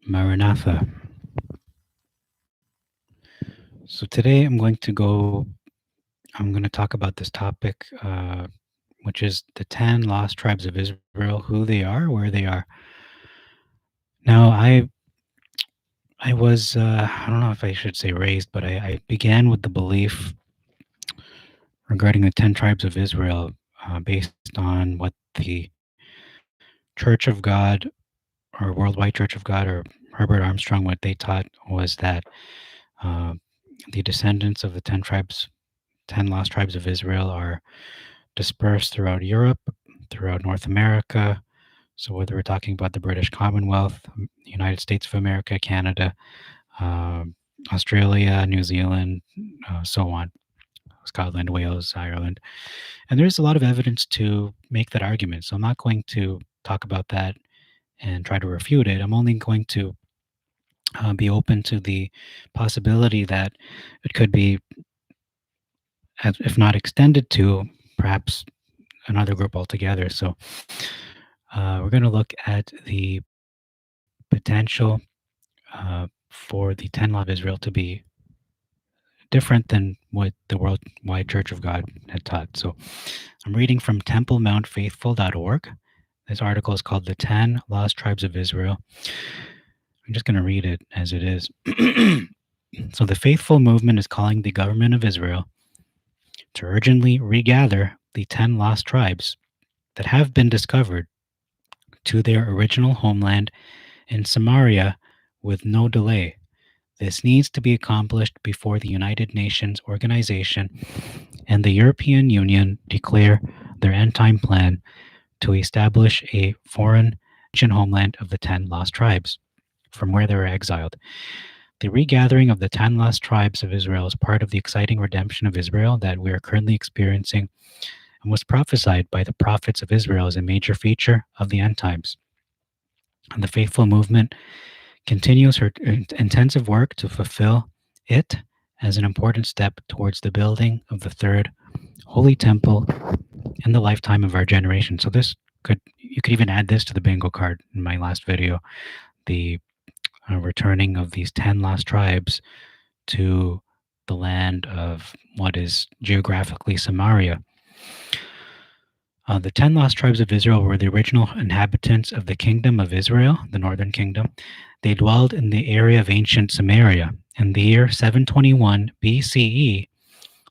Maranatha. So today I'm going to talk about this topic, which is the 10 lost tribes of Israel, who they are, where they are. Now, I was, I don't know if I should say raised, but I began with the belief regarding the 10 tribes of Israel based on what the Church of God or Worldwide Church of God or Herbert Armstrong, what they taught was that uh, the descendants of the 10 lost tribes of Israel are dispersed throughout Europe, throughout North America. So whether we're talking about the British Commonwealth, the United States of America, Canada, Australia, New Zealand, so on, Scotland, Wales, Ireland. And there's a lot of evidence to make that argument. So I'm not going to talk about that and try to refute it. I'm only going to be open to the possibility that it could be, if not extended to, perhaps another group altogether. So we're going to look at the potential for the 10 Law of Israel to be different than what the Worldwide Church of God had taught. So I'm reading from TempleMountFaithful.org. This article is called The 10 Lost Tribes of Israel. I'm just going to read it as it is. So the Faithful movement is calling the government of Israel to urgently regather the 10 lost tribes that have been discovered to their original homeland in Samaria with no delay. This needs to be accomplished before the United Nations Organization and the European Union declare their end-time plan to establish a foreign homeland of the 10 lost tribes from where they were exiled. The regathering of the 10 lost tribes of Israel is part of the exciting redemption of Israel that we are currently experiencing and was prophesied by the prophets of Israel as a major feature of the end times. And the Faithful movement continues her intensive work to fulfill it as an important step towards the building of the third holy temple in the lifetime of our generation. So you could even add this to the bingo card in my last video, the returning of these 10 lost tribes to the land of what is geographically Samaria. The 10 lost tribes of Israel were the original inhabitants of the kingdom of Israel, the northern kingdom. They dwelled in the area of ancient Samaria. In the year 721 BCE,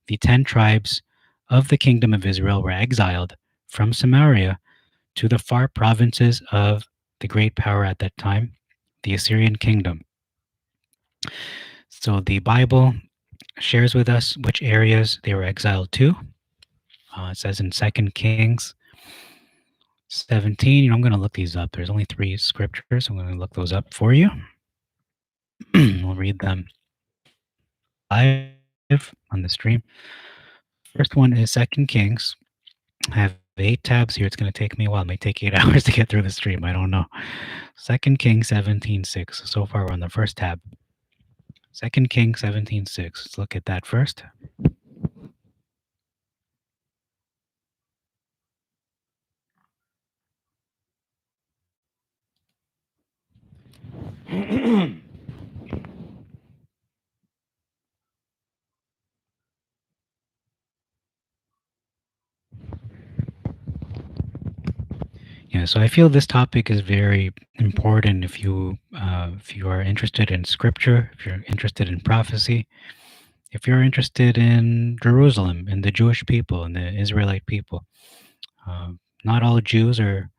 the 10 tribes of the kingdom of Israel were exiled from Samaria to the far provinces of the great power at that time, the Assyrian kingdom. So the Bible shares with us which areas they were exiled to. It says in 2 Kings 17, I'm going to look these up. There's only 3 scriptures. I'm going to look those up for you. We'll read them live on the stream. First one is 2 Kings. I have 8 tabs here. It's going to take me a while. It may take 8 hours to get through the stream. I don't know. 2 Kings 17:6. So far, we're on the first tab. 2 Kings 17:6. Let's look at that first. Yeah, so I feel this topic is very important if you are interested in scripture, if you're interested in prophecy, if you're interested in Jerusalem and the Jewish people and the Israelite people. Not all Jews are,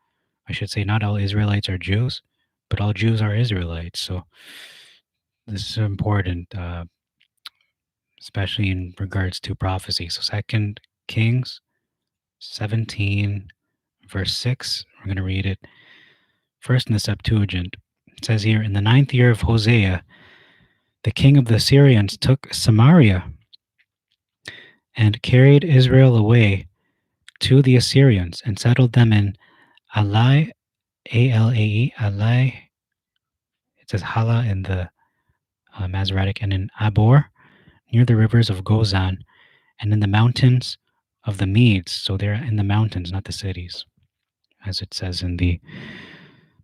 I should say, not all Israelites are Jews, but all Jews are Israelites. So this is important, especially in regards to prophecy. So 2 Kings 17, verse 6, we're going to read it first in the Septuagint. It says here, in the 9th year of Hosea, the king of the Syrians took Samaria and carried Israel away to the Assyrians and settled them in Alai, A-L-A-E, Alai. It says Hala in the Masoretic, and in Abor, near the rivers of Gozan, and in the mountains of the Medes. So they're in the mountains, not the cities, as it says in the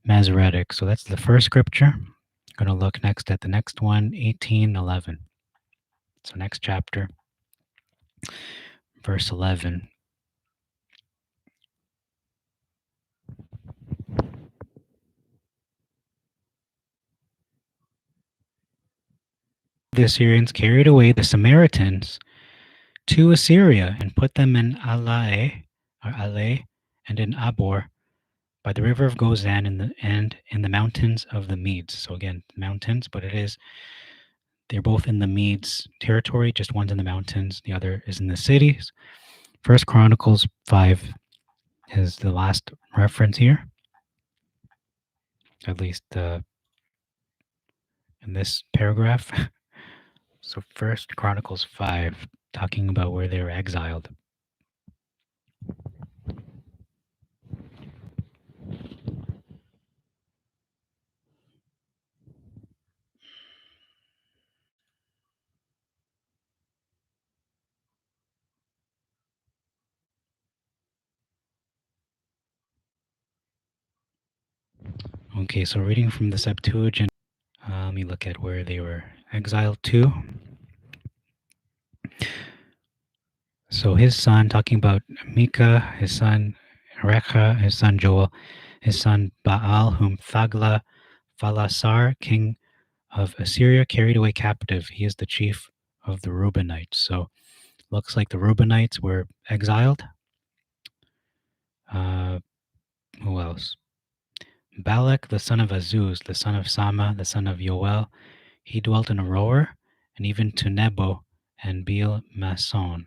Masoretic. So that's the first scripture. We're going to look next at the next one, 18:11. So next chapter, verse 11. The Assyrians carried away the Samaritans to Assyria and put them in Alai, or Alai, and in Abor, by the river of Gozan and in the mountains of the Medes. So again, mountains, but they're both in the Medes territory. Just one's in the mountains, the other is in the cities. First Chronicles 5 is the last reference here, at least in this paragraph. So First Chronicles 5, talking about where they were exiled. Okay, so reading from the Septuagint, let me look at where they were exiled to. So his son, talking about Micah, his son Rekha, his son Joel, his son Baal, whom Thagla Phalasar, king of Assyria, carried away captive. He is the chief of the Reubenites. So looks like the Reubenites were exiled. Who else? Balak, the son of Azuz, the son of Sama, the son of Yoel, he dwelt in Aroer, and even to Nebo and Beel Mason.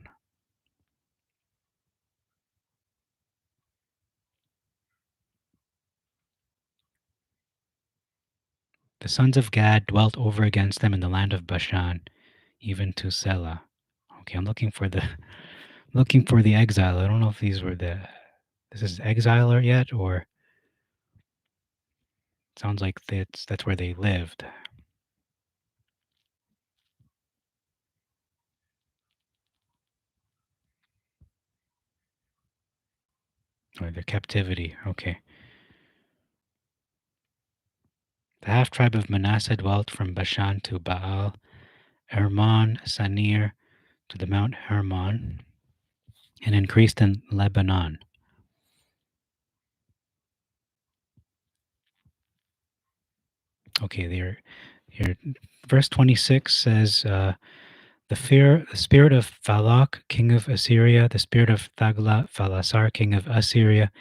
The sons of Gad dwelt over against them in the land of Bashan, even to Selah. Okay, I'm looking for the exile. I don't know if these were this is exile yet, or it sounds like that's where they lived. Or their captivity. Okay. The half tribe of Manasseh dwelt from Bashan to Baal, Hermon, Sanir, to the Mount Hermon, and increased in Lebanon. Okay, here, verse 26 says, the spirit of Phalak, king of Assyria, the spirit of Thagla Phalasar, king of Assyria,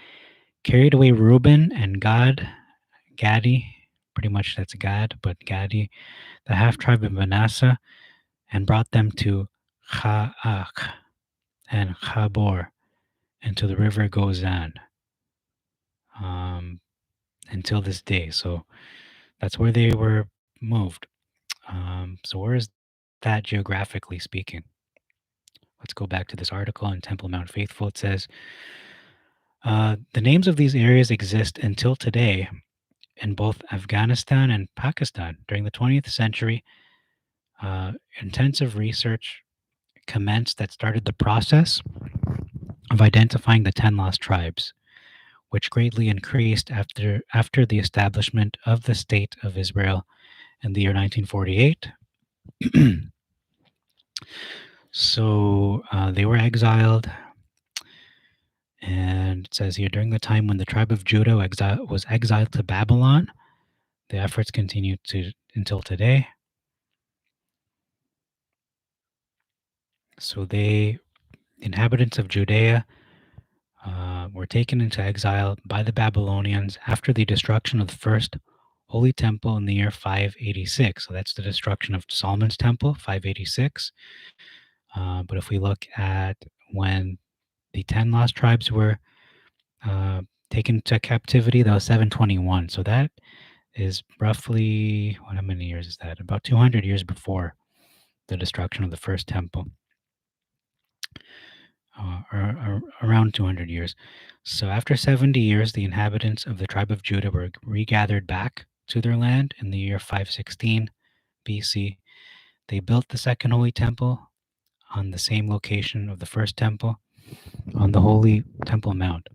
carried away Reuben and Gadi, pretty much that's Gad, but Gadi, the half tribe of Manasseh, and brought them to Cha'ach and Chabor, and to the river Gozan, until this day. So that's where they were moved. So where is that geographically speaking? Let's go back to this article on Temple Mount Faithful. It says, the names of these areas exist until today in both Afghanistan and Pakistan. During the 20th century, intensive research commenced that started the process of identifying the 10 lost tribes, which greatly increased after the establishment of the State of Israel in the year 1948. So they were exiled. And it says here, during the time when the tribe of Judah was exiled to Babylon, the efforts continued until today. So the inhabitants of Judea were taken into exile by the Babylonians after the destruction of the first Holy Temple in the year 586. So that's the destruction of Solomon's Temple, 586. But if we look at when the 10 lost tribes were taken to captivity, that was 721. So that is roughly, how many years is that? About 200 years before the destruction of the first temple. Or around 200 years. So after 70 years, the inhabitants of the tribe of Judah were regathered back to their land in the year 516 BC. They built the second holy temple on the same location of the first temple, on the holy Temple Mount.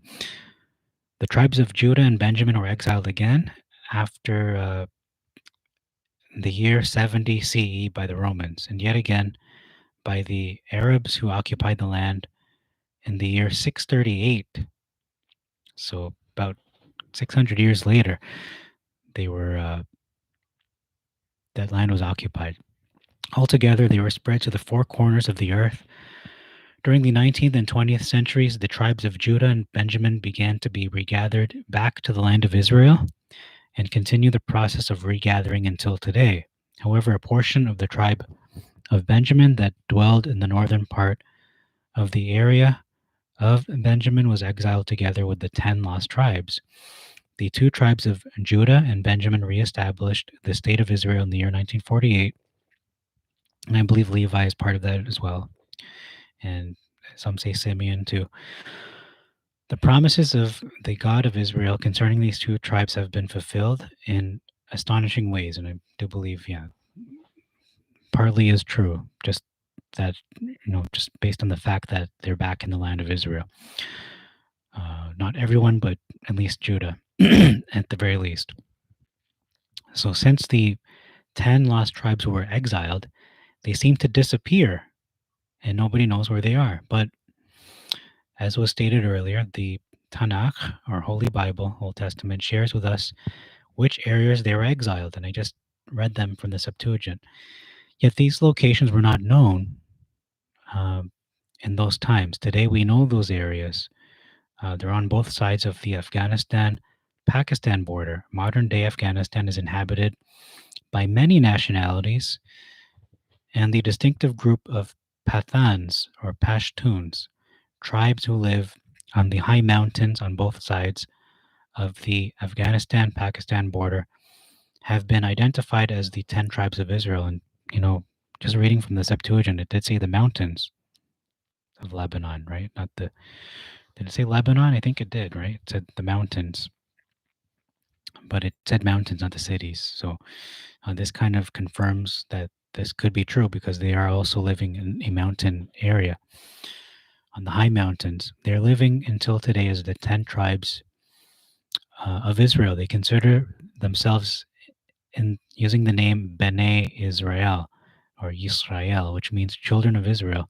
The tribes of Judah and Benjamin were exiled again after in the year 70 CE by the Romans, and yet again by the Arabs who occupied the land in the year 638. So about 600 years later, they were that land was occupied. Altogether, they were spread to the four corners of the earth. During the 19th and 20th centuries, the tribes of Judah and Benjamin began to be regathered back to the land of Israel and continue the process of regathering until today. However, a portion of the tribe of Benjamin that dwelled in the northern part of the area of Benjamin was exiled together with the 10 lost tribes. The two tribes of Judah and Benjamin reestablished the state of Israel in the year 1948, and I believe Levi is part of that as well, and some say Simeon too. The promises of the God of Israel concerning these two tribes have been fulfilled in astonishing ways, and I do believe, yeah, partly is true. Just that, just based on the fact that they're back in the land of Israel. Not everyone, but at least Judah, at the very least. So, since the 10 lost tribes were exiled, they seem to disappear, and nobody knows where they are. But as was stated earlier, the Tanakh, or Holy Bible, Old Testament, shares with us which areas they were exiled, and I just read them from the Septuagint. Yet these locations were not known um, in those times. Today we know those areas. They're on both sides of the Afghanistan-Pakistan border. Modern day Afghanistan is inhabited by many nationalities and the distinctive group of Pathans or Pashtuns, tribes who live on the high mountains on both sides of the Afghanistan Pakistan border, have been identified as the 10 tribes of Israel. And, just reading from the Septuagint, it did say the mountains of Lebanon, right? Not the, did it say Lebanon? I think it did, right? It said the mountains, but it said mountains, not the cities. So this kind of confirms that this could be true because they are also living in a mountain area on the high mountains. They're living until today as the 10 tribes of Israel. They consider themselves in using the name Bnei Israel or Yisrael, which means children of Israel.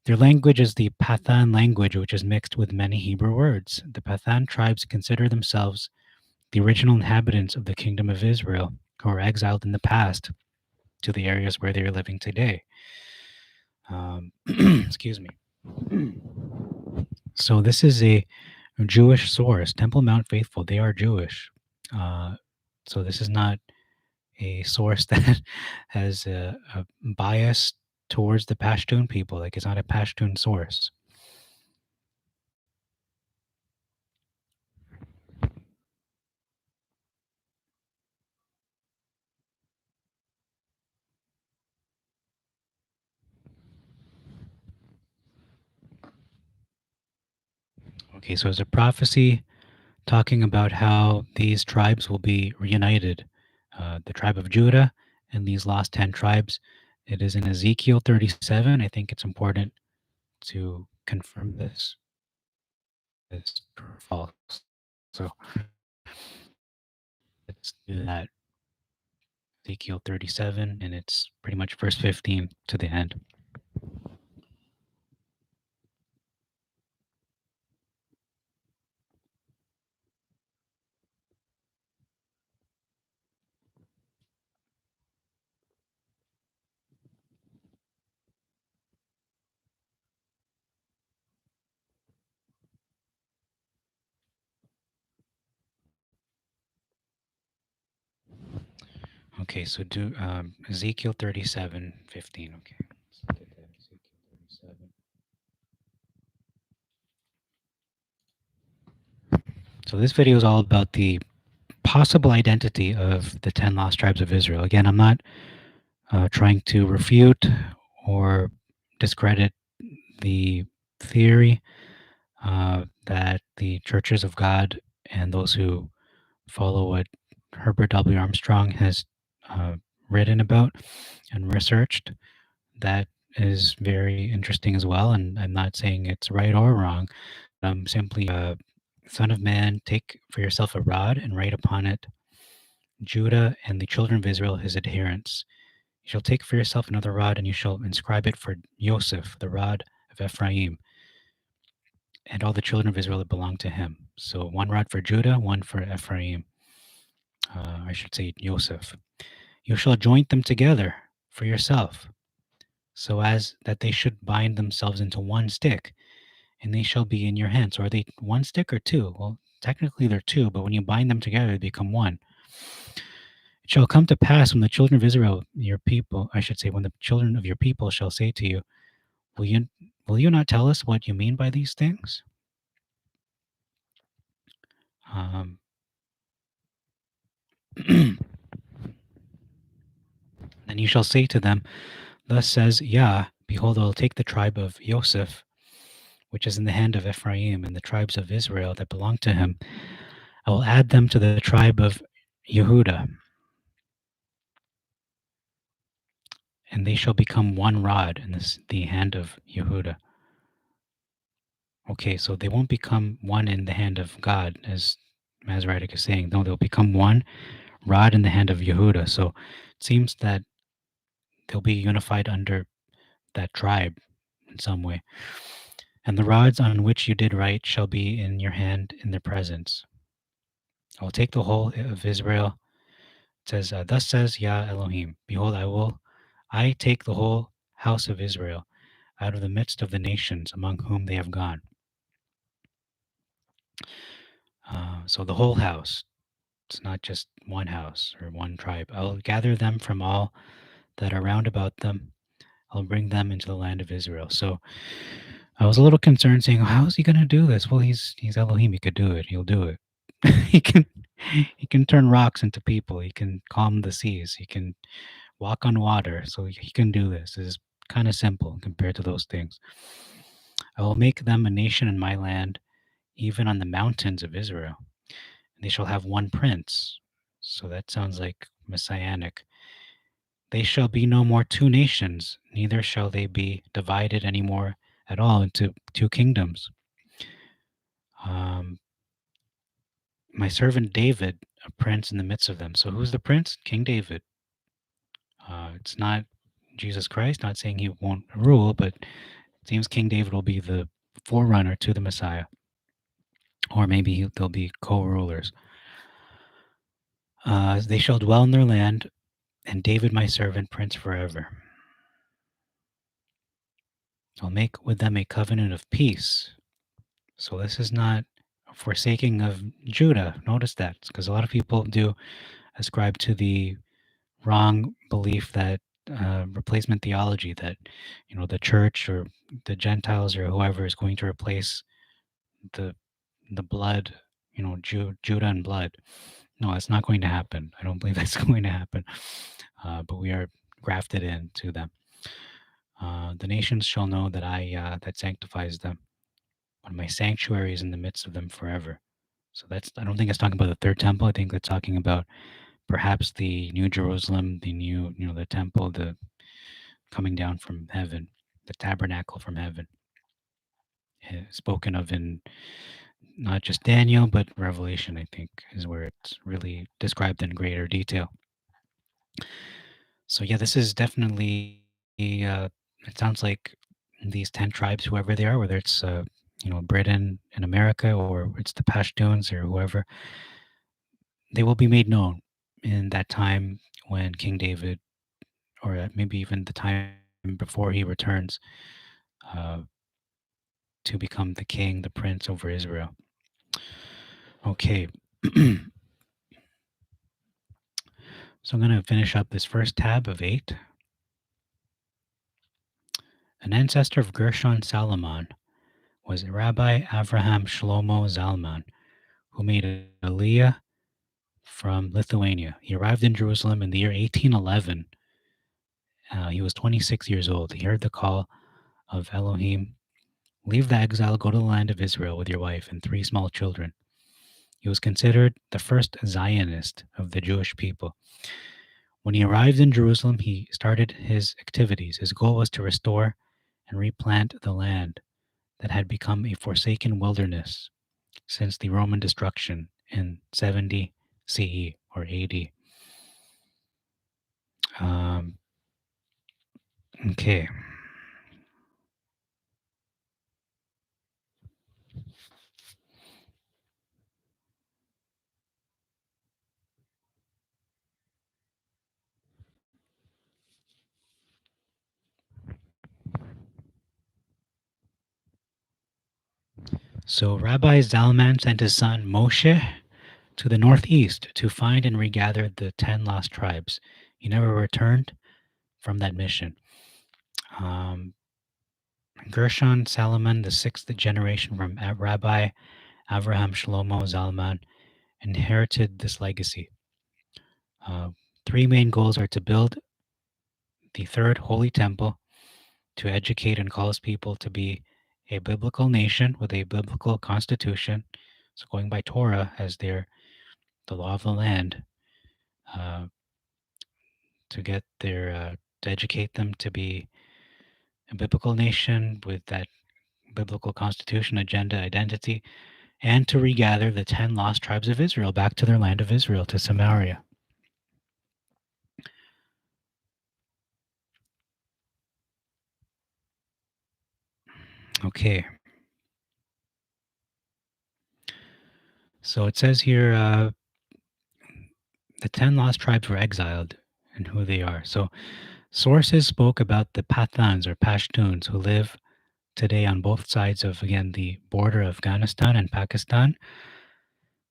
Their language is the Pathan language, which is mixed with many Hebrew words. The Pathan tribes consider themselves the original inhabitants of the kingdom of Israel, who were exiled in the past to the areas where they are living today. Excuse me. So this is a Jewish source, Temple Mount Faithful. They are Jewish. So this is not a source that has a bias towards the Pashtun people. Like, it's not a Pashtun source. Okay, so it's a prophecy talking about how these tribes will be reunited. The tribe of Judah and these lost 10 tribes. It is in Ezekiel 37. I think it's important to confirm this is true or false. So let's do that. Ezekiel 37, and it's pretty much verse 15 to the end. Okay, so do Ezekiel 37:15. Okay, let's get that. Ezekiel 37. So this video is all about the possible identity of the 10 lost tribes of Israel. Again, I'm not trying to refute or discredit the theory that the churches of God and those who follow what Herbert W. Armstrong has written about and researched. That is very interesting as well. And I'm not saying it's right or wrong. I'm simply, Son of Man, take for yourself a rod and write upon it Judah and the children of Israel, his adherents. You shall take for yourself another rod, and you shall inscribe it for Joseph, the rod of Ephraim, and all the children of Israel that belong to him. So one rod for Judah, one for Ephraim. I should say Joseph. You shall joint them together for yourself, so as that they should bind themselves into one stick, and they shall be in your hands. So are they one stick or two? Well, technically they're two, but when you bind them together, they become one. It shall come to pass when the children of Israel, your people, I should say, when the children of your people shall say to you, Will you will you not tell us what you mean by these things? Um, then you shall say to them, Thus says Yah, behold, I will take the tribe of Joseph, which is in the hand of Ephraim, and the tribes of Israel that belong to him. I will add them to the tribe of Yehuda, and they shall become one rod in the hand of Yehuda. Okay, so they won't become one in the hand of God, as Masoretic is saying. No, they'll become one rod in the hand of Yehuda. So it seems that they'll be unified under that tribe in some way. And the rods on which you did write shall be in your hand in their presence. I will take the whole of Israel. It says, Thus says Yah Elohim, Behold, I take the whole house of Israel out of the midst of the nations among whom they have gone. So the whole house, it's not just one house or one tribe. I'll gather them from all that are round about them. I'll bring them into the land of Israel. So I was a little concerned saying, how is he going to do this? Well, he's Elohim. He could do it. He'll do it. he can he can turn rocks into people. He can calm the seas. He can walk on water. So he can do this. It's kind of simple compared to those things. I will make them a nation in my land, even on the mountains of Israel. And they shall have one prince. So that sounds like messianic. They shall be no more two nations, neither shall they be divided any more at all into two kingdoms. Um, my servant David, a prince in the midst of them. So who's the prince? King David. It's not Jesus Christ, not saying he won't rule, but it seems King David will be the forerunner to the Messiah. Or maybe they'll be co-rulers. They shall dwell in their land, and David my servant, prince forever. I'll make with them a covenant of peace. So this is not a forsaking of Judah. Notice that, because a lot of people do ascribe to the wrong belief that replacement theology that the church or the Gentiles or whoever is going to replace the blood, Judah and blood. No, that's not going to happen. I don't believe that's going to happen. But we are grafted into them. The nations shall know that that sanctifies them. When my sanctuary is in the midst of them forever. So I don't think it's talking about the third temple. I think it's talking about perhaps the New Jerusalem, the temple, the coming down from heaven, the tabernacle from heaven, spoken of in not just Daniel, but Revelation, I think, is where it's really described in greater detail. So, yeah, this is definitely, it sounds like these 10 tribes, whoever they are, whether it's, Britain and America or it's the Pashtuns or whoever, they will be made known in that time when King David, or maybe even the time before he returns uh, to become the king, the prince over Israel. Okay. So I'm going to finish up this first tab of 8. An ancestor of Gershon Salomon was Rabbi Avraham Shlomo Zalman, who made Aliyah from Lithuania. He arrived in Jerusalem in the year 1811. He was 26 years old. He heard the call of Elohim, leave the exile, go to the land of Israel with your wife and 3 small children. He was considered the first Zionist of the Jewish people. When he arrived in Jerusalem, he started his activities. His goal was to restore and replant the land that had become a forsaken wilderness since the Roman destruction in 70 CE or AD. Um, okay. So Rabbi Zalman sent his son Moshe to the northeast to find and regather the 10 lost tribes. He never returned from that mission. Um, Gershon Salomon, the sixth generation from Rabbi Avraham Shlomo Zalman, inherited this legacy. Uh, Three main goals are to build the third holy temple, to educate and cause people to be a biblical nation with a biblical constitution, so going by Torah as the law of the land, uh, to get to educate them to be a biblical nation with that biblical constitution, agenda, identity, and to regather the 10 lost tribes of Israel back to their land of Israel, to Samaria. Okay. So it says here the 10 lost tribes were exiled and who they are. So sources spoke about the Pathans or Pashtuns who live today on both sides of, again, the border of Afghanistan and Pakistan.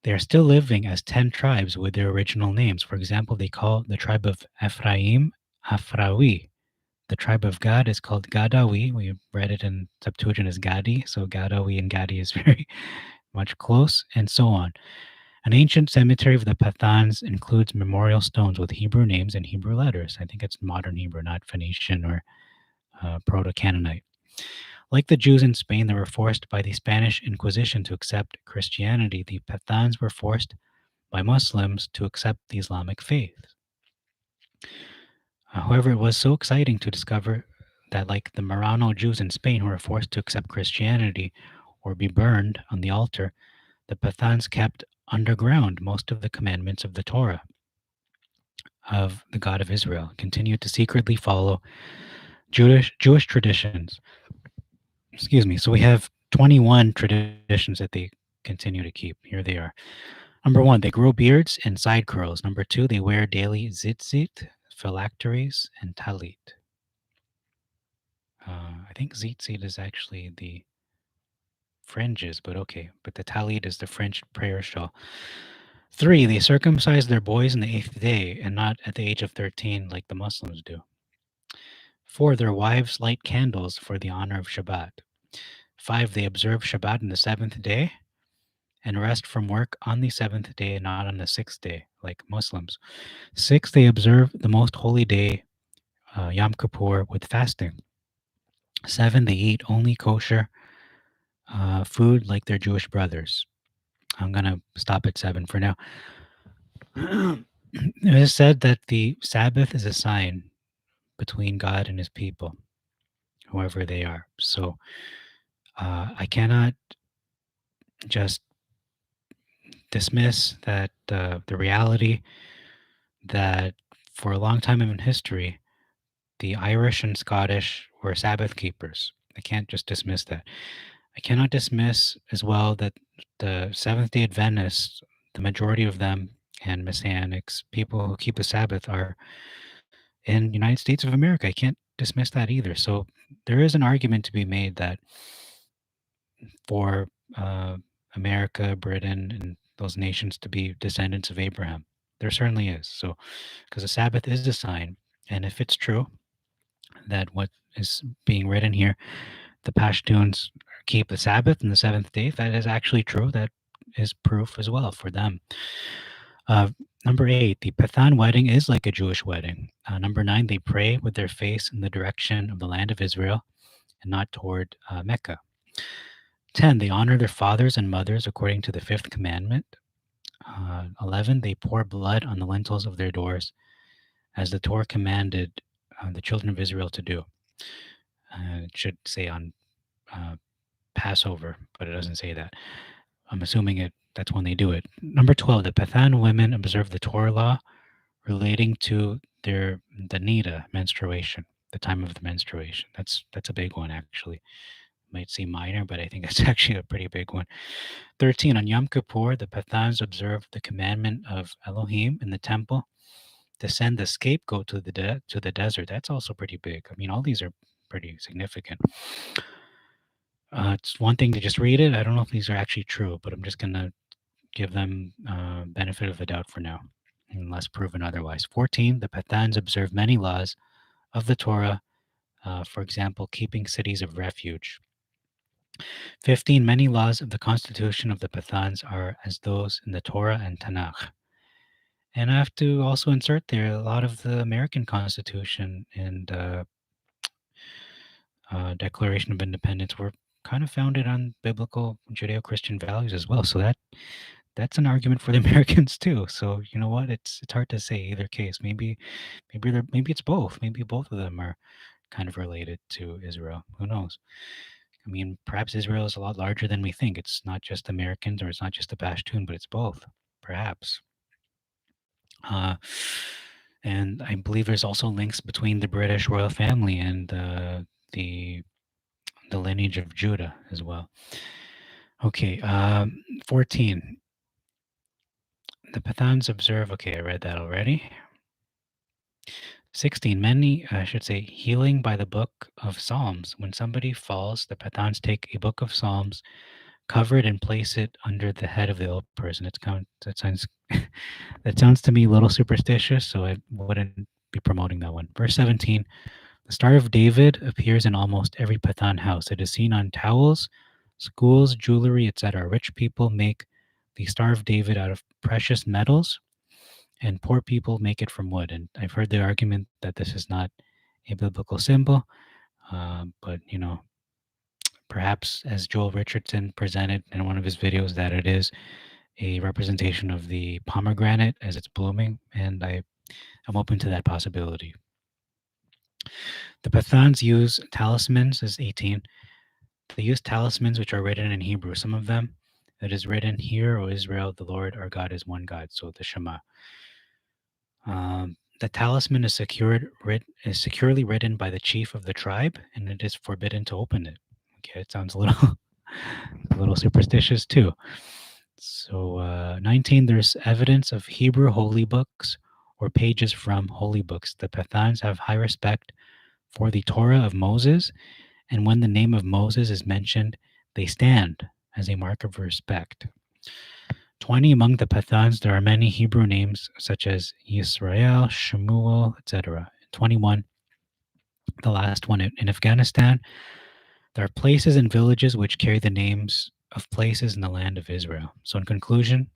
They are still living as 10 tribes with their original names. For example, they call the tribe of Ephraim Afrawi. The tribe of Gad is called Gadawi. We read it in Septuagint as Gadi, so Gadawi and Gadi is very much close, and so on. An ancient cemetery of the Pathans includes memorial stones with Hebrew names and Hebrew letters. I think it's modern Hebrew, not Phoenician or Proto-Canaanite. Like the Jews in Spain that were forced by the Spanish Inquisition to accept Christianity, the Pathans were forced by Muslims to accept the Islamic faith. However, it was so exciting to discover that, like the Marrano Jews in Spain who were forced to accept Christianity or be burned on the altar, the Pathans kept underground most of the commandments of the Torah of the God of Israel, continued to secretly follow Jewish traditions. Excuse me. So we have 21 traditions that they continue to keep. Here they are. Number one, they grow beards and side curls. Number two, they wear daily tzitzit, phylacteries, and talit. I think tzitzit is actually the fringes, but okay. But the talit is the French prayer shawl. Three, they circumcise their boys on the eighth day and not at the age of 13 like the Muslims do. Four, their wives light candles for the honor of Shabbat. Five, they observe Shabbat on the seventh day and rest from work on the seventh day and not on the sixth day, like Muslims. Six, they observe the most holy day, Yom Kippur, with fasting. Seven, they eat only kosher food like their Jewish brothers. I'm going to stop at seven for now. It is said that the Sabbath is a sign between God and his people, whoever they are. So I cannot just dismiss that the reality that for a long time in history, the Irish and Scottish were Sabbath keepers. I can't just dismiss that. I cannot dismiss as well that the Seventh day Adventists, the majority of them, and Messianics, people who keep the Sabbath, are in United States of America. I can't dismiss that either. So there is an argument to be made that for America, Britain, and those nations to be descendants of Abraham. There certainly is. So, because the Sabbath is a sign, and if it's true that what is being written here, the Pashtuns keep the Sabbath and the seventh day, that is actually true. That is proof as well for them. Uh, Number eight, the Pathan wedding is like a Jewish wedding. Number nine, they pray with their face in the direction of the land of Israel and not toward Mecca. 10, they honor their fathers and mothers according to the fifth commandment. 11, they pour blood on the lintels of their doors, as the Torah commanded the children of Israel to do. It should say on Passover, but it doesn't say that. I'm assuming that's when they do it. Number 12, the Pathan women observe the Torah law relating to the nida menstruation, the time of the menstruation. That's a big one actually. Might seem minor, but I think that's actually a pretty big one. 13, on Yom Kippur, the Pathans observed the commandment of Elohim in the temple to send the scapegoat to the desert. That's also pretty big. I mean, all these are pretty significant. It's one thing to just read it. I don't know if these are actually true, but I'm just gonna give them benefit of the doubt for now, unless proven otherwise. 14, the Pathans observe many laws of the Torah, for example, keeping cities of refuge. 15, many laws of the constitution of the Pathans are as those in the Torah and Tanakh. And I have to also insert there a lot of the American Constitution and Declaration of Independence were kind of founded on biblical Judeo-Christian values as well. So that's an argument for the Americans too. So you know what? It's hard to say either case. Maybe it's both. Maybe both of them are kind of related to Israel. Who knows? I mean, perhaps Israel is a lot larger than we think. It's not just Americans or it's not just the Pashtun, but it's both. Perhaps. Uh, and I believe there's also links between the British royal family and the the lineage of Judah as well. Okay, 14. The Pathans observe. Okay, I read that already. 16. Many, I should say, healing by the book of Psalms. When somebody falls, the Pathans take a book of Psalms, cover it, and place it under the head of the ill person. That sounds that sounds to me a little superstitious, so I wouldn't be promoting that one. Verse 17. The Star of David appears in almost every Pathan house. It is seen on towels, schools, jewelry, etc. Rich people make the Star of David out of precious metals, and poor people make it from wood. And I've heard the argument that this is not a biblical symbol, but you know, perhaps as Joel Richardson presented in one of his videos, that it is a representation of the pomegranate as it's blooming, and I'm open to that possibility. The Pathans use talismans as 18. They use talismans which are written in Hebrew. Some of them, it is written, "Hear, O Israel, the Lord our God is one God." So the Shema. The talisman is securely written by the chief of the tribe, and it is forbidden to open it. Okay, it sounds a little a little superstitious too. So 19, there's evidence of Hebrew holy books or pages from holy books. The Pathans have high respect for the Torah of Moses, and when the name of Moses is mentioned, they stand as a mark of respect. 20, among the Pathans, there are many Hebrew names such as Yisrael, Shemuel, etc. 21, the last one, in Afghanistan, there are places and villages which carry the names of places in the land of Israel. So in conclusion,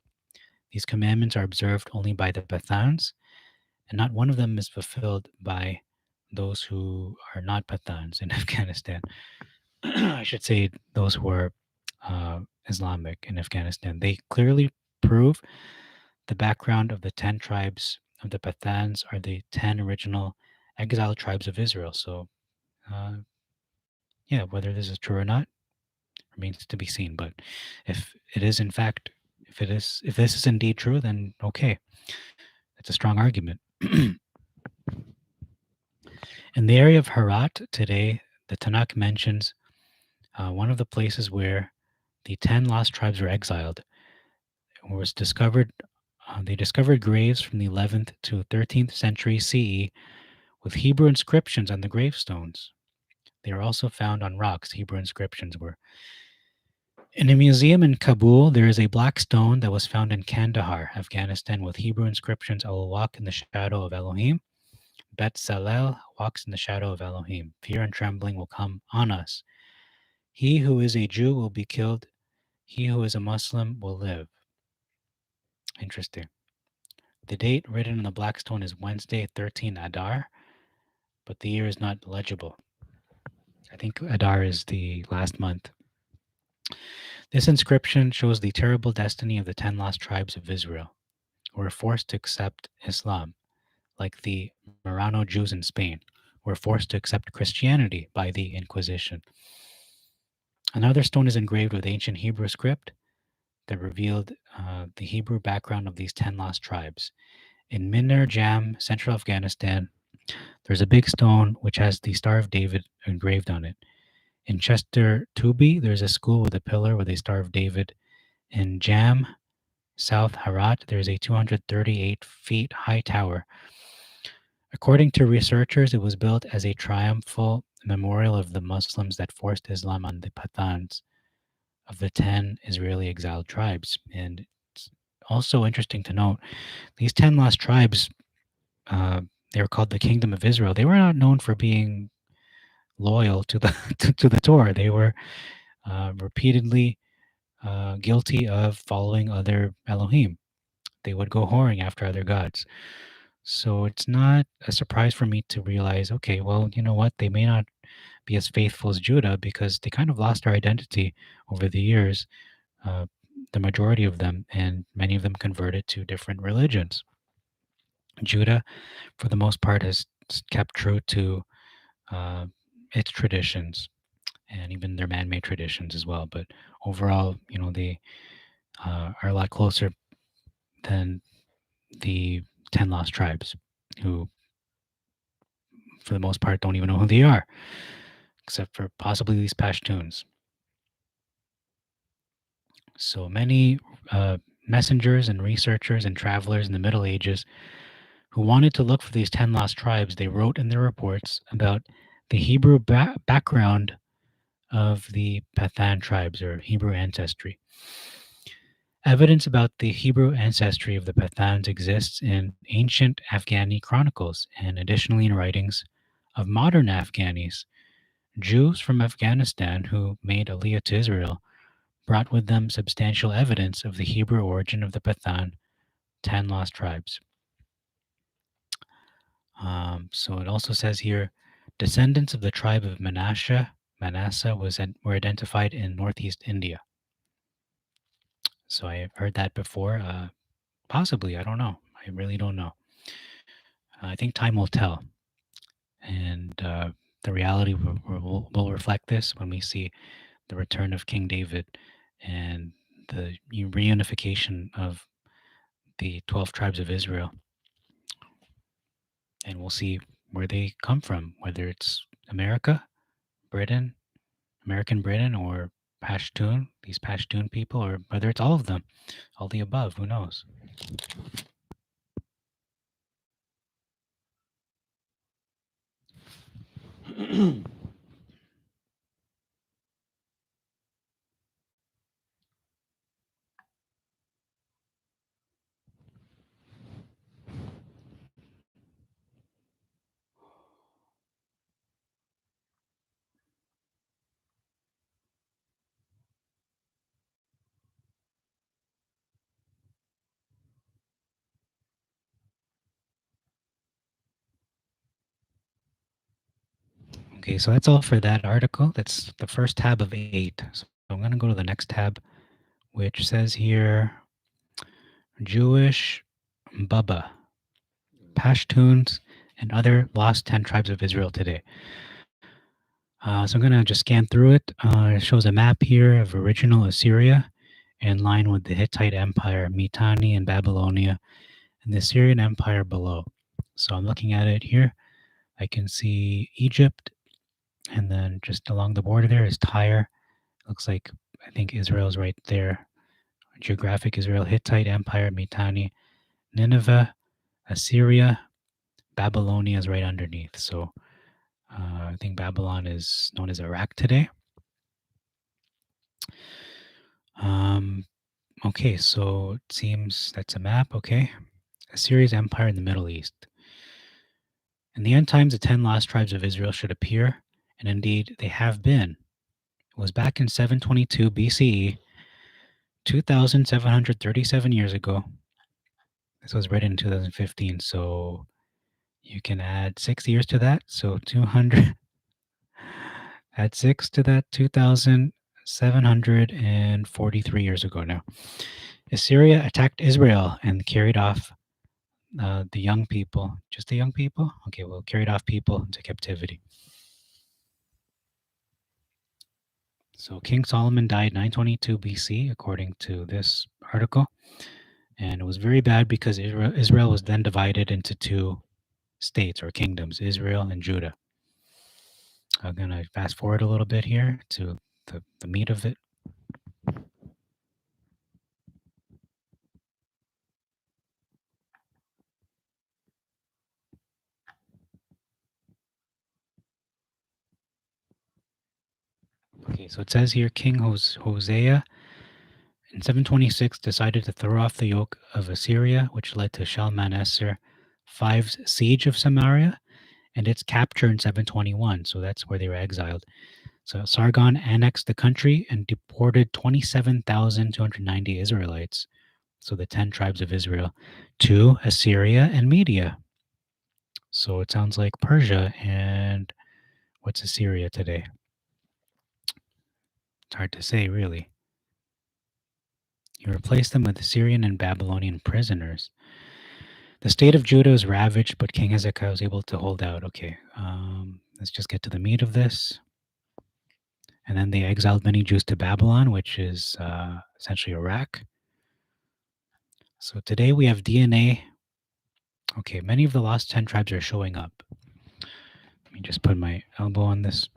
these commandments are observed only by the Pathans, and not one of them is fulfilled by those who are not Pathans in Afghanistan. I should say those who are Islamic in Afghanistan. They clearly prove the background of the 10 tribes of the Pathans are the 10 original exiled tribes of Israel. So, yeah, whether this is true or not remains to be seen. But if it is, in fact, if this is indeed true, then okay, it's a strong argument. In the area of Herat today, the Tanakh mentions one of the places where the 10 lost tribes were exiled. It was discovered. They discovered graves from the 11th to 13th century CE with Hebrew inscriptions on the gravestones. They are also found on rocks. Hebrew inscriptions were. In a museum in Kabul, there is a black stone that was found in Kandahar, Afghanistan, with Hebrew inscriptions: "I will walk in the shadow of Elohim." Bet Salel walks in the shadow of Elohim. Fear and trembling will come on us. He who is a Jew will be killed. He who is a Muslim will live. Interesting. The date written on the black stone is Wednesday, 13 Adar, but the year is not legible. I think Adar is the last month. This inscription shows the terrible destiny of the 10 lost tribes of Israel, who were forced to accept Islam, like the Marrano Jews in Spain, were forced to accept Christianity by the Inquisition. Another stone is engraved with ancient Hebrew script that revealed the Hebrew background of these 10 lost tribes. In Minar Jam, central Afghanistan, there's a big stone which has the Star of David engraved on it. In Chester Tubi, there's a school with a pillar with a Star of David. In Jam, South Herat, there's a 238 feet high tower. According to researchers, it was built as a triumphal memorial of the Muslims that forced Islam on the Pathans of the 10 Israeli exiled tribes. And it's also interesting to note these 10 lost tribes, uh, they were called the Kingdom of Israel. They were not known for being loyal to the to the Torah. They were repeatedly guilty of following other Elohim. They would go whoring after other gods. So it's not a surprise for me to realize, okay, well, you know what? They may not be as faithful as Judah because they kind of lost their identity over the years, uh, the majority of them, and many of them converted to different religions. Judah, for the most part, has kept true to uh, its traditions and even their man-made traditions as well. But overall, they are a lot closer than the 10 lost tribes, who, for the most part, don't even know who they are, except for possibly these Pashtuns. So many messengers and researchers and travelers in the Middle Ages who wanted to look for these 10 lost tribes, they wrote in their reports about the Hebrew background of the Pathan tribes or Hebrew ancestry. Evidence about the Hebrew ancestry of the Pathans exists in ancient Afghani chronicles and additionally in writings of modern Afghanis. Jews from Afghanistan who made Aliyah to Israel brought with them substantial evidence of the Hebrew origin of the Pathan 10 lost tribes. So it also says here, descendants of the tribe of Manasseh were identified in northeast India. So I have heard that before. Possibly, I don't know. I really don't know. I think time will tell, and the reality will reflect this when we see the return of King David and the reunification of the 12 tribes of Israel, and we'll see where they come from, whether it's America, Britain, American Britain, or Pashtun, these Pashtun people, or whether it's all of them, all the above. Who knows? Okay, so that's all for that article. That's the first tab of 8. So I'm going to go to the next tab, which says here Jewish Baba, Pashtuns, and other lost 10 tribes of Israel today. So I'm going to just scan through it. It shows a map here of original Assyria in line with the Hittite Empire, Mitanni, and Babylonia, and the Assyrian Empire below. So I'm looking at it here. I can see Egypt, and then just along the border there is Tyre. Looks like I think Israel's right there. Geographic Israel, Hittite Empire, Mitanni, Nineveh, Assyria, Babylonia is right underneath. So I think Babylon is known as Iraq today. Okay, so it seems that's a map. Okay. Assyria's empire in the Middle East. In the end times, the 10 lost tribes of Israel should appear, and indeed they have been. It was back in 722 BCE, 2,737 years ago. This was written in 2015, so you can add 6 years to that. So 200, add 6 to that, 2,743 years ago now. Assyria attacked Israel and carried off the young people. Just the young people? Okay, well, carried off people into captivity. So King Solomon died 922 BC, according to this article. And it was very bad because Israel was then divided into two states or kingdoms, Israel and Judah. I'm going to fast forward a little bit here to the meat of it. Okay, so it says here King Hosea in 726 decided to throw off the yoke of Assyria, which led to Shalmaneser V's siege of Samaria and its capture in 721. So that's where they were exiled. So Sargon annexed the country and deported 27,290 Israelites, so the 10 tribes of Israel, to Assyria and Media. So it sounds like Persia and what's Assyria today? It's hard to say, really. He replaced them with Assyrian and Babylonian prisoners. The state of Judah was ravaged, but King Hezekiah was able to hold out. Okay, let's just get to the meat of this. And then they exiled many Jews to Babylon, which is essentially Iraq. So today we have DNA. Okay, many of the lost 10 tribes are showing up. Let me just put my elbow on this.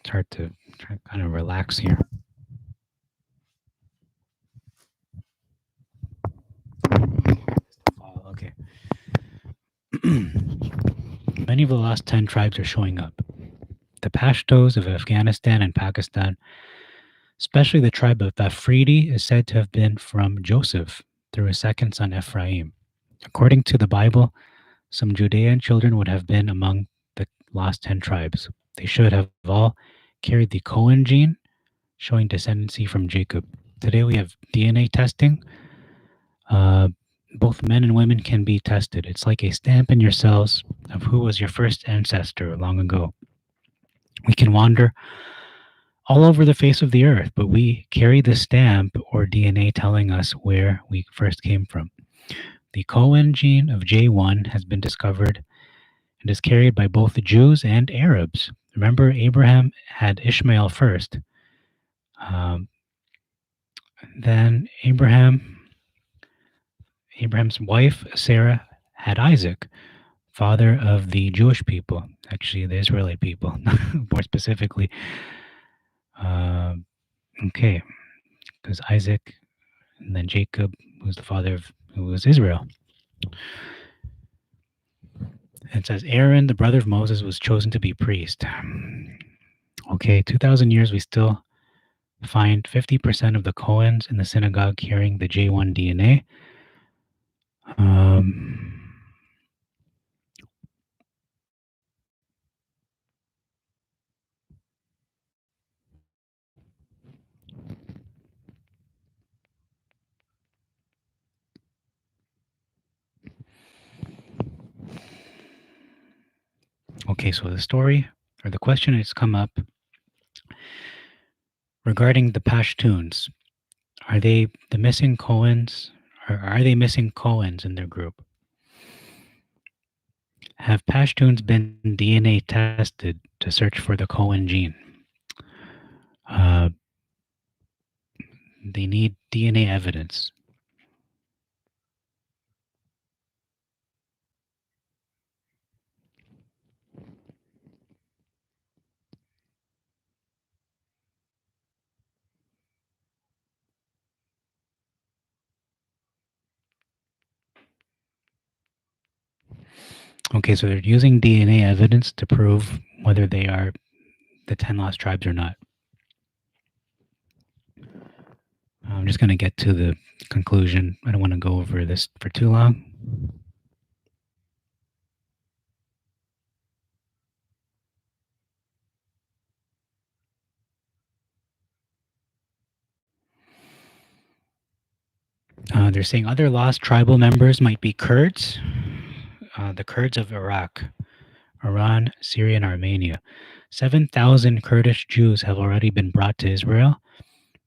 It's hard to kind of relax here. Okay. Many of the lost 10 tribes are showing up. The Pashtos of Afghanistan and Pakistan, especially the tribe of Afridi, is said to have been from Joseph through his second son Ephraim. According to the Bible, some Judean children would have been among the lost 10 tribes. They should have all carried the Cohen gene, showing descendancy from Jacob. Today we have DNA testing. Both men and women can be tested. It's like a stamp in your cells of who was your first ancestor long ago. We can wander all over the face of the earth, but we carry the stamp or DNA telling us where we first came from. The Cohen gene of J1 has been discovered and is carried by both the Jews and Arabs. Remember, Abraham had Ishmael first. Then Abraham's wife, Sarah, had Isaac, father of the Jewish people, actually the Israelite people, more specifically. Okay, because Isaac and then Jacob was the father of who was Israel. It says Aaron, the brother of Moses, was chosen to be priest. Okay, 2,000 years, we still find 50% of the Cohens in the synagogue carrying the J1 DNA. Okay, so the story or the question has come up regarding the Pashtuns. Are they the missing Cohens, or are they missing Cohens in their group? Have Pashtuns been DNA tested to search for the Cohen gene? They need DNA evidence. Okay, so they're using DNA evidence to prove whether they are the 10 lost tribes or not. I'm just going to get to the conclusion. I don't want to go over this for too long. They're saying other lost tribal members might be Kurds, the Kurds of Iraq, Iran, Syria, and Armenia. 7,000 Kurdish Jews have already been brought to Israel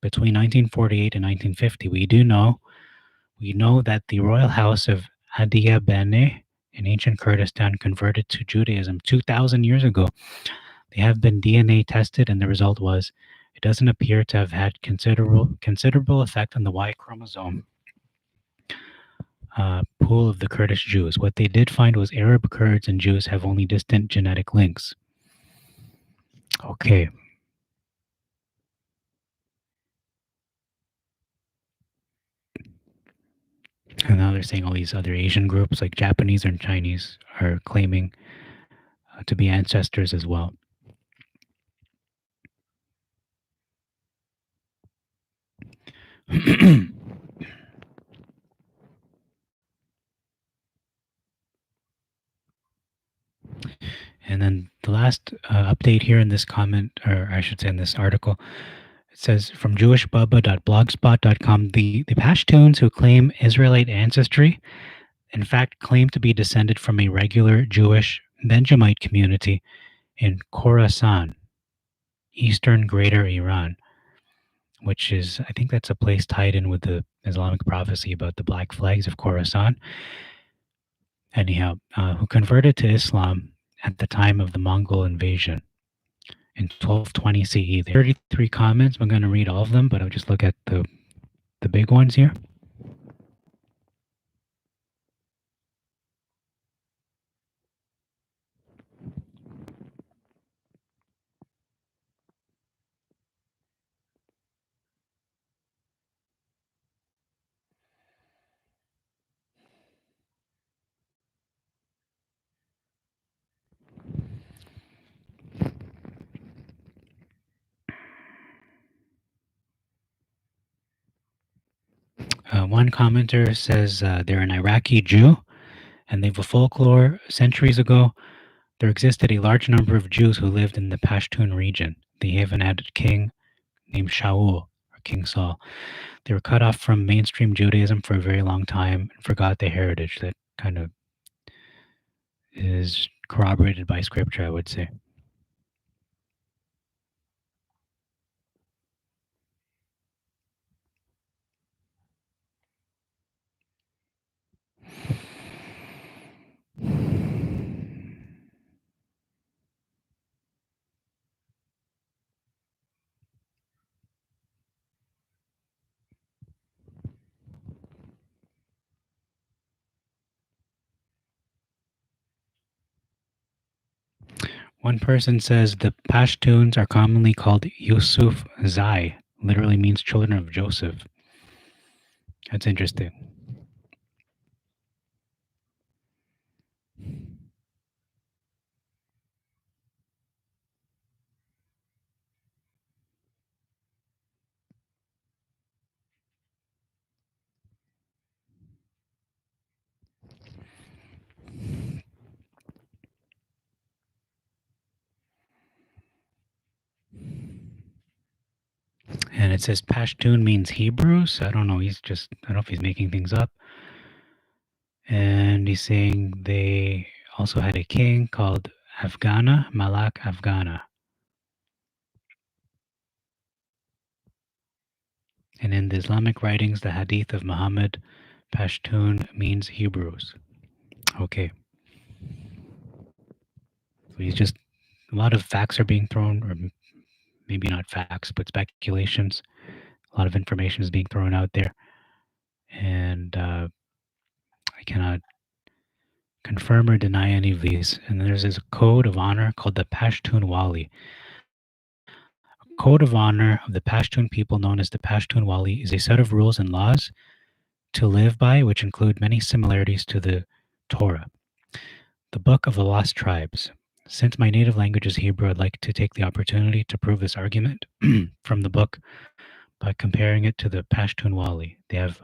between 1948 and 1950. We know that the royal house of Adia Bene in ancient Kurdistan converted to Judaism 2,000 years ago. They have been DNA tested, and the result was it doesn't appear to have had considerable effect on the Y chromosome. pool of the Kurdish Jews. What they did find was Arab Kurds and Jews have only distant genetic links. Okay. And now they're saying all these other Asian groups like Japanese and Chinese are claiming to be ancestors as well. And then the last update here in this comment, or I should say in this article, it says from jewishbubba.blogspot.com, the Pashtuns who claim Israelite ancestry, in fact, claim to be descended from a regular Jewish Benjamite community in Khorasan, eastern Greater Iran, which is, I think that's a place tied in with the Islamic prophecy about the black flags of Khorasan. Anyhow, who converted to Islam at the time of the Mongol invasion in 1220 CE. There are 33 comments. I'm going to read all of them, but I'll just look at the big ones here. One commenter says they're an Iraqi Jew and they have a folklore. Centuries ago, there existed a large number of Jews who lived in the Pashtun region. They even had a king named Shaul, or King Saul. They were cut off from mainstream Judaism for a very long time and forgot their heritage. That kind of is corroborated by scripture, I would say. One person says the Pashtuns are commonly called Yusuf Zai, literally means children of Joseph. That's interesting. And it says Pashtun means Hebrew, so I don't know. I don't know if he's making things up. And he's saying they also had a king called Afghana, Malak Afghana. And in the Islamic writings, the Hadith of Muhammad, Pashtun means Hebrews. Okay. So he's just, a lot of facts are being thrown, or maybe not facts, but speculations. A lot of information is being thrown out there. And I cannot confirm or deny any of these. And there's this code of honor called the Pashtun Wali. A code of honor of the Pashtun people known as the Pashtun Wali is a set of rules and laws to live by, which include many similarities to the Torah, the book of the lost tribes. Since my native language is Hebrew, I'd like to take the opportunity to prove this argument from the book by comparing it to the Pashtun Wali. They have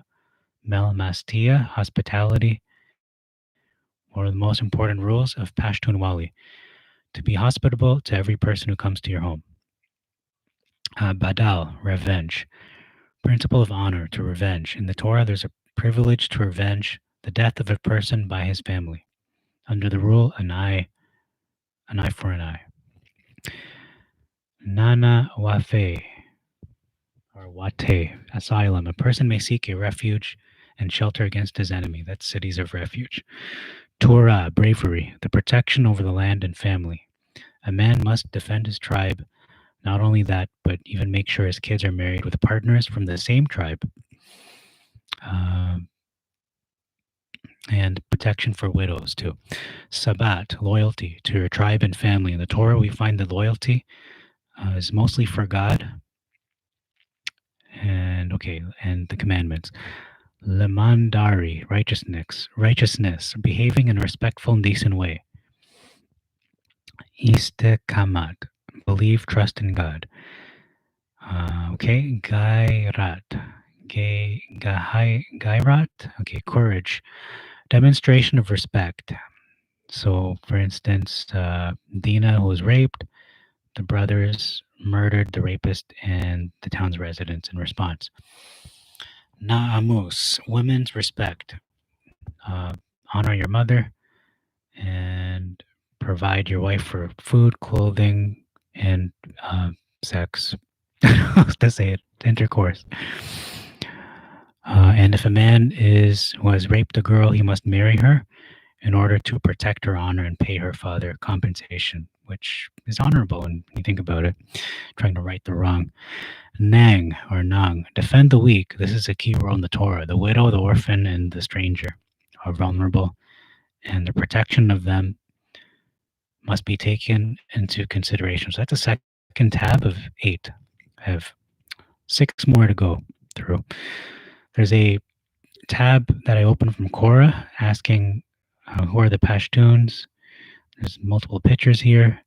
Mel Mastia, hospitality, one of the most important rules of Pashtun Wali, to be hospitable to every person who comes to your home. Badal, revenge, principle of honor, to revenge. In the Torah, there's a privilege to revenge the death of a person by his family. Under the rule, an eye for an eye. Nana Wafe, or Wate, asylum. A person may seek a refuge and shelter against his enemy. That's cities of refuge. Torah, bravery, the protection over the land and family. A man must defend his tribe. Not only that, but even make sure his kids are married with partners from the same tribe. and protection for widows too. Sabat, loyalty to your tribe and family. In the Torah, we find that loyalty is mostly for God and the commandments. Lemandari, righteousness, behaving in a respectful and decent way. Istekamat, believe, trust in God. Gairat, gairat, courage, demonstration of respect. So, for instance, Dina, who was raped, the brothers murdered the rapist and the town's residents in response. Na'amus, women's respect. Uh, honor your mother and provide your wife for food, clothing, and sex. To say it, intercourse. And if a man who has raped a girl, he must marry her in order to protect her honor and pay her father compensation, which is honorable when you think about it, trying to right the wrong. Nang or Nang, defend the weak. This is a key role in the Torah. The widow, the orphan, and the stranger are vulnerable, and the protection of them must be taken into consideration. So that's a second tab of 8. I have 6 more to go through. There's a tab that I opened from Quora asking who are the Pashtuns. There's multiple pictures here.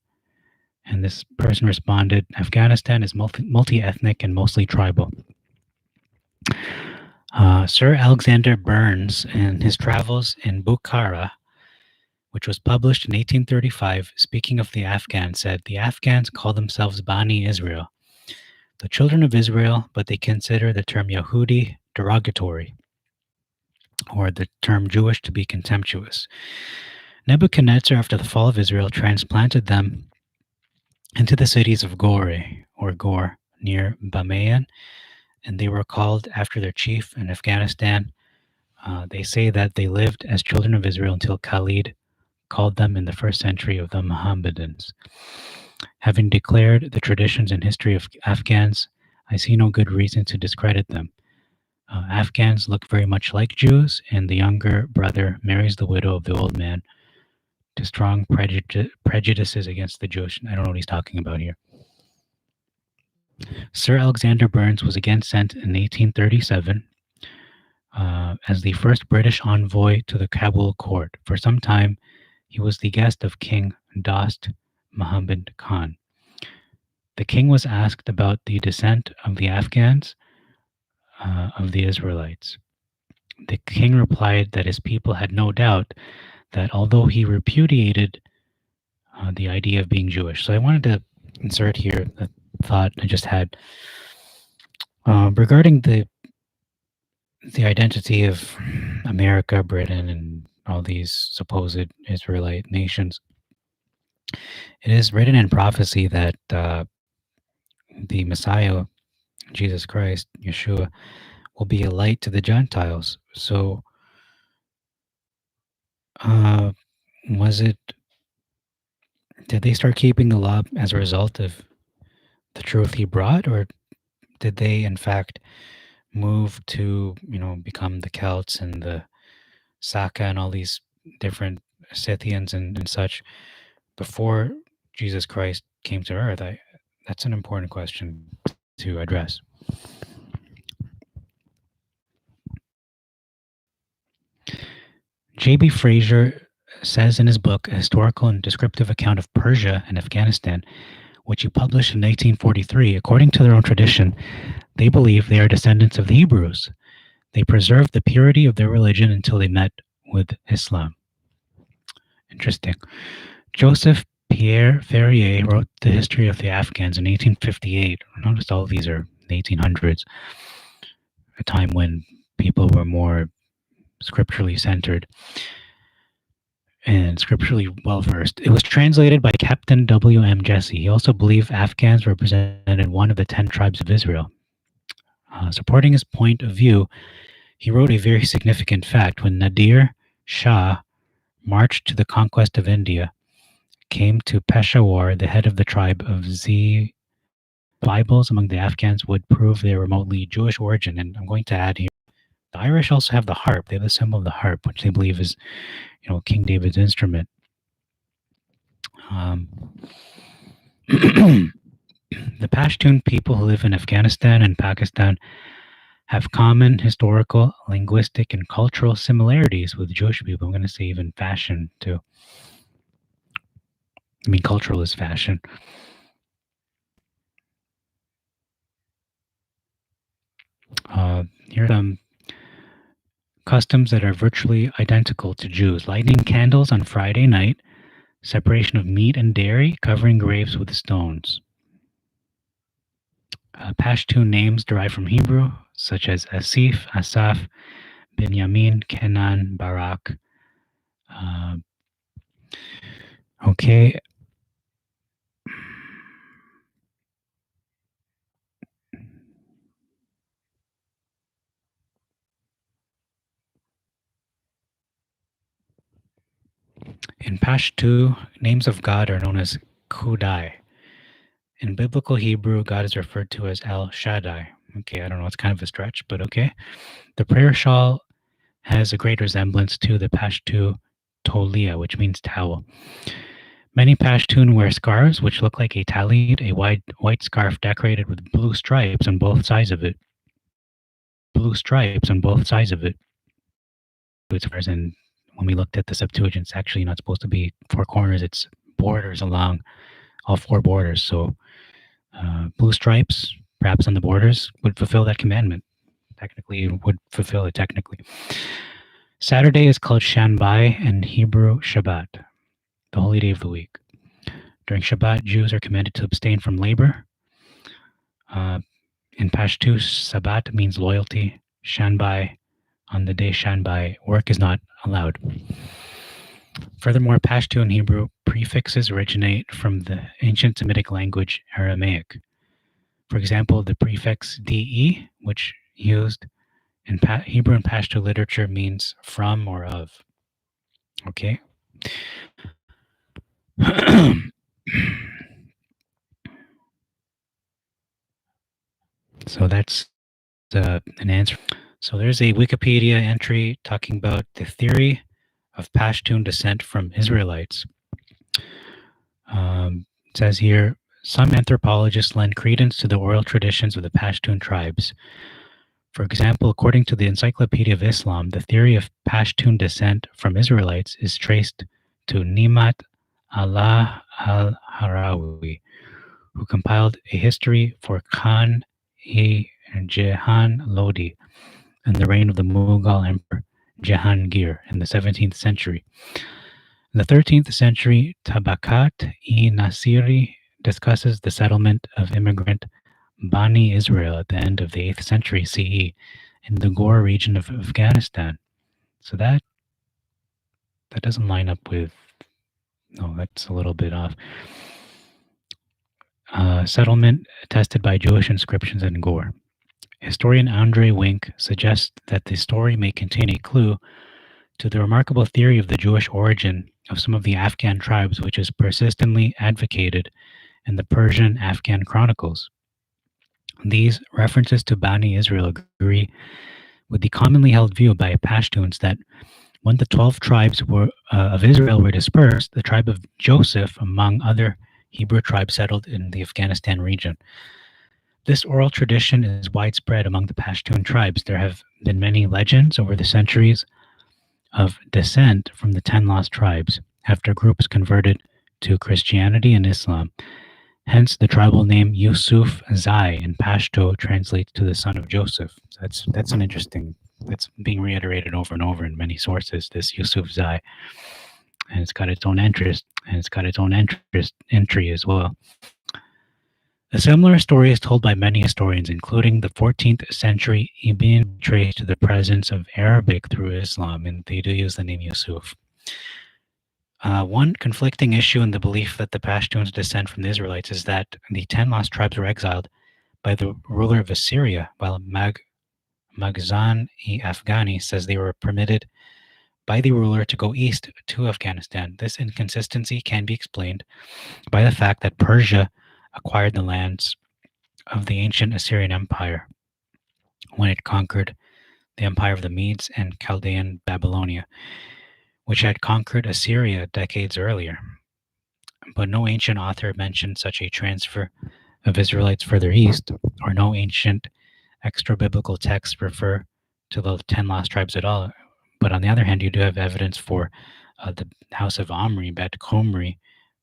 And this person responded, Afghanistan is multi-ethnic and mostly tribal. Sir Alexander Burns, in his travels in Bukhara, which was published in 1835, speaking of the Afghans, said, the Afghans call themselves Bani Israel, the children of Israel, but they consider the term Yahudi derogatory, or the term Jewish to be contemptuous. Nebuchadnezzar, after the fall of Israel, transplanted them into the cities of Gore, or Gore, near Bamiyan, and they were called after their chief in Afghanistan. They say that they lived as children of Israel until Khalid called them in the 1st century of the Mohammedans. Having declared the traditions and history of Afghans, I see no good reason to discredit them. Afghans look very much like Jews, and the younger brother marries the widow of the old man to strong prejudices against the Jewish. I don't know what he's talking about here. Sir Alexander Burns was again sent in 1837 as the first British envoy to the Kabul court. For some time, he was the guest of King Dost Muhammad Khan. The king was asked about the descent of the Afghans, of the Israelites. The king replied that his people had no doubt that although he repudiated the idea of being Jewish. So I wanted to insert here a thought I just had regarding the identity of America, Britain, and all these supposed Israelite nations. It is written in prophecy that the Messiah, Jesus Christ, Yeshua, will be a light to the Gentiles. So, did they start keeping the law as a result of the truth he brought, or did they, in fact, move to, become the Celts and the Saka and all these different Scythians and such before Jesus Christ came to earth? That's an important question to address. J.B. Fraser says in his book, A Historical and Descriptive Account of Persia and Afghanistan, which he published in 1843, according to their own tradition, they believe they are descendants of the Hebrews. They preserved the purity of their religion until they met with Islam. Interesting. Joseph Pierre Ferrier wrote The History of the Afghans in 1858. Notice all these are the 1800s, a time when people were more scripturally centered and scripturally well-versed. It was translated by Captain W.M. Jesse. He also believed Afghans represented one of the 10 tribes of Israel. Supporting his point of view, he wrote a very significant fact. When Nadir Shah marched to the conquest of India, came to Peshawar, the head of the tribe of Z. Bibles among the Afghans would prove their remotely Jewish origin. And I'm going to add here The Irish also have the harp. They have the symbol of the harp, which they believe is, King David's instrument. Um, the Pashtun people who live in Afghanistan and Pakistan have common historical, linguistic, and cultural similarities with Jewish people. I'm going to say even fashion too. I mean, cultural is fashion. Here are some customs that are virtually identical to Jews: lighting candles on Friday night, separation of meat and dairy, covering graves with stones. Pashtun names derive from Hebrew, such as Asif, Asaph, Binyamin, Kenan, Barak. Uh, okay. In Pashto, names of God are known as Kudai. In biblical Hebrew, God is referred to as El Shaddai. Okay, I don't know, it's kind of a stretch, but okay. The prayer shawl has a great resemblance to the Pashto Tolia, which means towel. Many Pashtun wear scarves, which look like a tallit, a white scarf decorated with blue stripes on both sides of it. Blue stripes on both sides of it. And when we looked at the Septuagint, it's actually not supposed to be four corners, it's borders along all four borders. So blue stripes, perhaps on the borders, would fulfill that commandment. Technically, would fulfill it technically. Saturday is called Shanbai and Hebrew Shabbat, the holy day of the week. During Shabbat, Jews are commanded to abstain from labor. In Pashto, Sabbat means loyalty. Shanbai, on the day Shanbai, work is not allowed. Furthermore, Pashto and Hebrew prefixes originate from the ancient Semitic language Aramaic. For example, the prefix de, which used in Hebrew and Pashto literature, means from or of. Okay. So that's an answer. So there's a Wikipedia entry talking about the theory of Pashtun descent from Israelites. It says here, some anthropologists lend credence to the oral traditions of the Pashtun tribes. For example, according to the Encyclopedia of Islam, the theory of Pashtun descent from Israelites is traced to Nimat Allah al-Harawi, who compiled a history for Khan-e-Jehan Lodi in the reign of the Mughal Emperor Jahangir in the 17th century. In the 13th century, Tabakat-e-Nasiri discusses the settlement of immigrant Bani Israel at the end of the 8th century CE in the Ghor region of Afghanistan. So that doesn't line up with, no, that's a little bit off. Settlement attested by Jewish inscriptions in Ghor. Historian Andre Wink suggests that the story may contain a clue to the remarkable theory of the Jewish origin of some of the Afghan tribes, which is persistently advocated in the Persian-Afghan chronicles. These references to Bani Israel agree with the commonly held view by Pashtuns that when the 12 tribes of Israel were dispersed, the tribe of Joseph, among other Hebrew tribes, settled in the Afghanistan region. This oral tradition is widespread among the Pashtun tribes. There have been many legends over the centuries of descent from the 10 lost tribes after groups converted to Christianity and Islam. Hence, the tribal name Yusuf Zai in Pashto translates to the son of Joseph. So that's an interesting. That's being reiterated over and over in many sources. This Yusuf Zai, and it's got its own interest, and it's got its own entry as well. A similar story is told by many historians, including the 14th century Ibn traced to the presence of Arabic through Islam, and they do use the name Yusuf. One conflicting issue in the belief that the Pashtuns descend from the Israelites is that the 10 lost tribes were exiled by the ruler of Assyria, while Magzan-e-Afghani says they were permitted by the ruler to go east to Afghanistan. This inconsistency can be explained by the fact that Persia acquired the lands of the ancient Assyrian Empire when it conquered the empire of the Medes and Chaldean Babylonia, which had conquered Assyria decades earlier. But no ancient author mentioned such a transfer of Israelites further east, or no ancient extra biblical texts refer to the 10 lost tribes at all. But on the other hand, you do have evidence for the house of Omri, Bet Komri,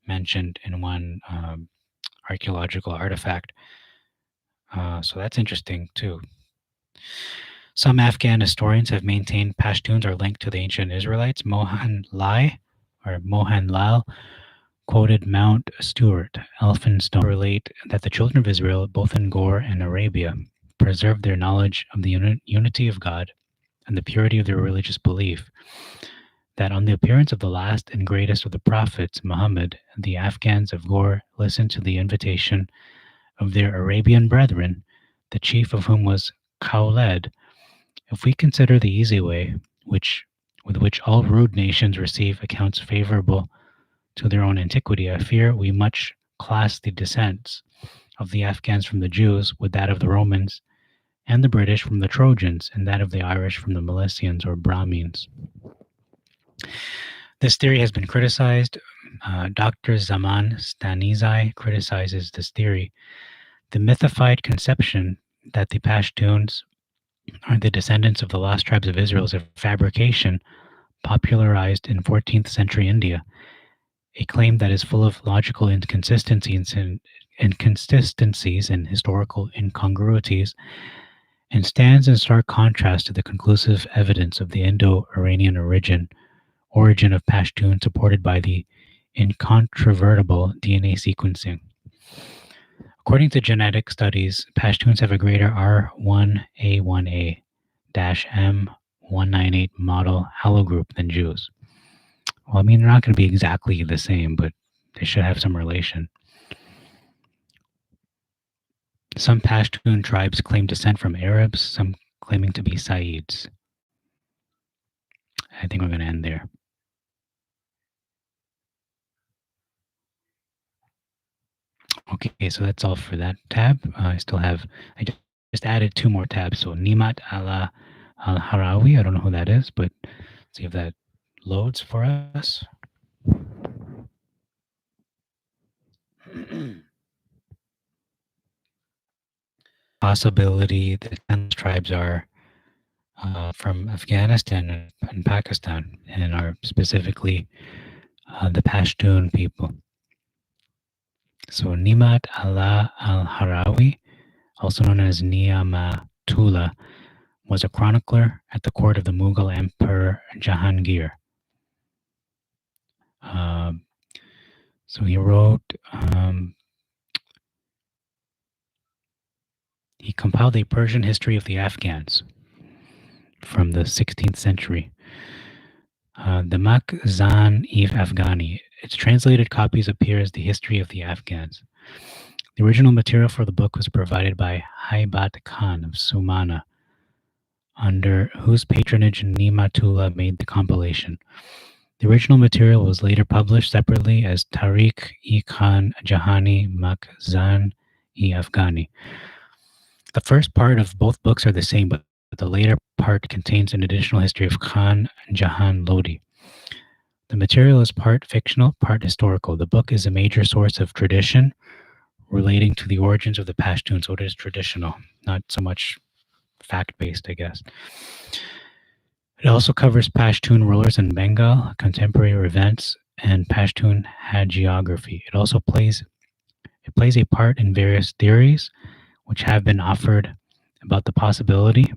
mentioned in one archaeological artifact. So that's interesting too. Some Afghan historians have maintained Pashtuns are linked to the ancient Israelites. Mohan Lal quoted Mount Stewart, Elphinstone, relate that the children of Israel, both in Gore and Arabia, preserved their knowledge of the unity of God and the purity of their religious belief. That on the appearance of the last and greatest of the prophets, Muhammad, the Afghans of Gore listened to the invitation of their Arabian brethren, the chief of whom was Khaled. If we consider the easy way, with which all rude nations receive accounts favorable to their own antiquity, I fear we much class the descents of the Afghans from the Jews with that of the Romans, and the British from the Trojans, and that of the Irish from the Milesians or Brahmins. This theory has been criticized. Dr. Zaman Stanizai criticizes this theory. The mythified conception that the Pashtuns are the descendants of the lost tribes of Israel is a fabrication popularized in 14th century India, a claim that is full of logical inconsistencies and historical incongruities, and stands in stark contrast to the conclusive evidence of the Indo-Iranian origin of Pashtun supported by the incontrovertible DNA sequencing. According to genetic studies, Pashtuns have a greater R1A1A-M198 model haplogroup than Jews. Well, I mean, they're not going to be exactly the same, but they should have some relation. Some Pashtun tribes claim descent from Arabs, some claiming to be Saids. I think we're going to end there. Okay, so that's all for that tab. I just added 2 more tabs. So Nimat ala al-Harawi, I don't know who that is, but see if that loads for us. Possibility that 10 tribes are from Afghanistan and Pakistan, and are specifically the Pashtun people. So Nimat Allah al-Harawi, also known as Ni'amatullah, was a chronicler at the court of the Mughal Emperor Jahangir. So he wrote, he compiled a Persian history of the Afghans from the 16th century. The Makhzan-e Afghani. Its translated copies appear as the history of the Afghans. The original material for the book was provided by Haibat Khan of Sumana, under whose patronage Ni'matullah made the compilation. The original material was later published separately as Tariq-e-Khan Jahani Makhzan-e Afghani. The first part of both books are the same, but the later part contains an additional history of Khan Jahan Lodi. The material is part fictional, part historical. The book is a major source of tradition relating to the origins of the Pashtun, so it is traditional, not so much fact-based, I guess. It also covers Pashtun rulers in Bengal, contemporary events, and Pashtun hagiography. It also plays a part in various theories which have been offered about the possibility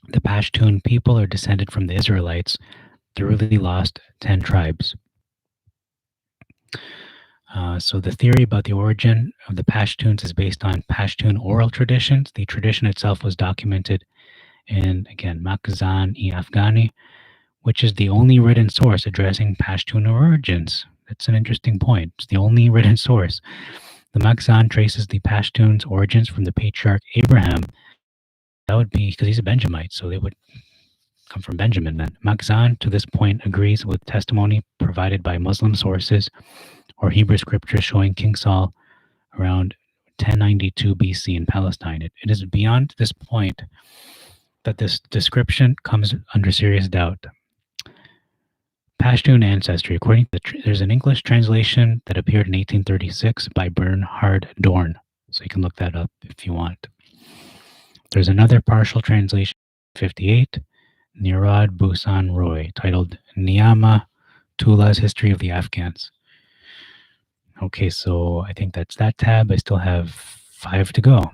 the Pashtun people are descended from the Israelites, the really lost 10 tribes. So the theory about the origin of the Pashtuns is based on Pashtun oral traditions. The tradition itself was documented in, again, Makhzan-e Afghani, which is the only written source addressing Pashtun origins. That's an interesting point. It's the only written source. The Makhzan traces the Pashtuns' origins from the patriarch Abraham. That would be because he's a Benjamite, so they would come from Benjamin then. Makhzan, to this point, agrees with testimony provided by Muslim sources or Hebrew scripture showing King Saul around 1092 BC in Palestine. It is beyond this point that this description comes under serious doubt. Pashtun ancestry. According to there's an English translation that appeared in 1836 by Bernhard Dorn. So you can look that up if you want. There's another partial translation, 58, Nirad Busan Roy, titled Niyama Tullah's History of the Afghans. Okay, so I think that's that tab. I still have 5 to go.